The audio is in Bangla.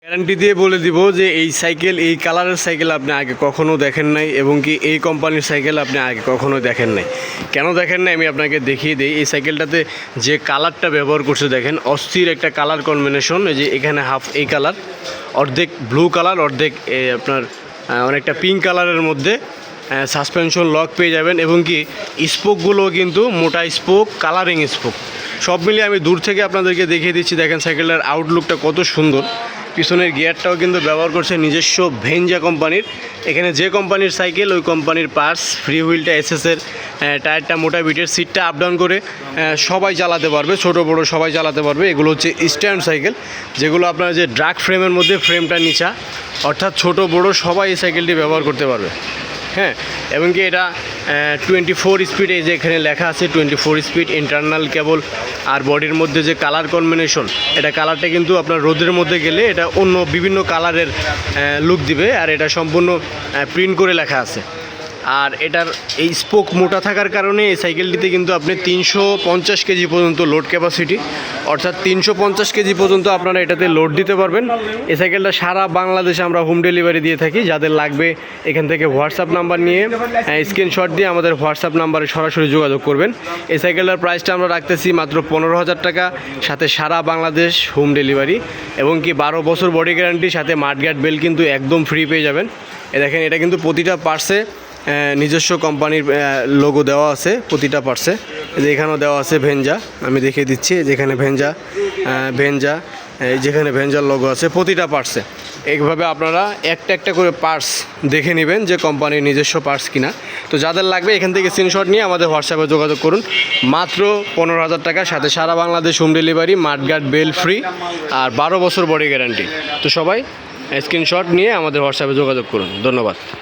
গ্যারান্টি দিয়ে বলে দিব যে এই সাইকেল, এই কালারের সাইকেল আপনি আগে কখনো দেখেন নাই, এবং কি এই কোম্পানির সাইকেল আপনি আগে কখনো দেখেন নাই। কেন দেখেন নাই আমি আপনাকে দেখিয়ে দিই। এই সাইকেলটাতে যে কালারটা ব্যবহার করছে দেখেন, অস্থির একটা কালার কম্বিনেশন। এই যে এখানে হাফ এই কালার, অর্ধেক ব্লু কালার, অর্ধেক আপনার অনেকটা পিঙ্ক কালারের মধ্যে সাসপেনশন লক পেয়ে যাবেন, এবং কি স্পোকগুলো কিন্তু মোটা স্পোক, কালারিং স্পোক, সব মিলিয়ে আমি দূর থেকে আপনাদেরকে দেখিয়ে দিচ্ছি। দেখেন সাইকেলটার আউটলুকটা কত সুন্দর। পিছনের গিয়ারটাও কিন্তু ব্যবহার করছে নিজস্ব ভেঞ্জা কোম্পানির। এখানে যে কোম্পানির সাইকেল ওই কোম্পানির পার্টস, ফ্রি হুইলটা এসএসের, টায়ারটা মোটা বিটের, সিটটা আপ ডাউন করে সবাই চালাতে পারবে, ছোট বড় সবাই চালাতে পারবে। এগুলো হচ্ছে স্ট্যান্ড সাইকেল, যেগুলো আপনার যে ড্রাগ ফ্রেমের মধ্যে ফ্রেমটা নিচা, অর্থাৎ ছোট বড় সবাই এই সাইকেলটি ব্যবহার করতে পারবে। হ্যাঁ, এবং কি এটা 24 স্পিড, এই যে এখানে লেখা আছে 24 স্পিড ইন্টারনাল কেবল। আর বডির মধ্যে যে কালার কম্বিনেশন, এটা কালারটা কিন্তু আপনার রোদের মধ্যে গেলে এটা অন্য বিভিন্ন কালারের লুক দিবে। আর এটা সম্পূর্ণ প্রিন্ট করে লেখা আছে। আর এটার এই স্পোক মোটা থাকার কারণে এই সাইকেলটিতে কিন্তু আপনি 350 কেজি পর্যন্ত লোড ক্যাপাসিটি, অর্থাৎ 350 কেজি পর্যন্ত আপনারা এটাতে লোড দিতে পারবেন। এই সাইকেলটা সারা বাংলাদেশে আমরা হোম ডেলিভারি দিয়ে থাকি। যাদের লাগবে এখান থেকে হোয়াটসঅ্যাপ নাম্বার নিয়ে স্ক্রিনশট দিয়ে আমাদের হোয়াটসঅ্যাপ নাম্বারে সরাসরি যোগাযোগ করবেন। এই সাইকেলটার প্রাইসটা আমরা রাখতেছি মাত্র 15,000 টাকা, সাথে সারা বাংলাদেশ হোম ডেলিভারি, এবং কি 12 বছর বডি গ্যারান্টি, সাথে মাডগার্ড বেল কিন্তু একদম ফ্রি পেয়ে যাবেন। দেখেন এটা কিন্তু প্রতিটা পার্টসে নিজস্ব কোম্পানির লোগো দেওয়া আছে, প্রতিটা পার্টসে। এখানেও দেওয়া আছে ভেঞ্জা, আমি দেখিয়ে দিচ্ছি। যেখানে ভেঞ্জা, যেখানে ভেঞ্জার লোগো আছে প্রতিটা পার্টসে। এইভাবে আপনারা একটা একটা করে পার্টস দেখে নেবেন যে কোম্পানির নিজস্ব পার্টস কিনা। তো যাদের লাগবে এখান থেকে স্ক্রিনশট নিয়ে আমাদের হোয়াটসঅ্যাপে যোগাযোগ করুন। মাত্র 15,000 টাকা, সাথে সারা Bangladesh home delivery, mudguard bell free, আর 12 বছর বডি গ্যারান্টি। তো সবাই স্ক্রিনশট নিয়ে আমাদের হোয়াটসঅ্যাপে যোগাযোগ করুন। ধন্যবাদ।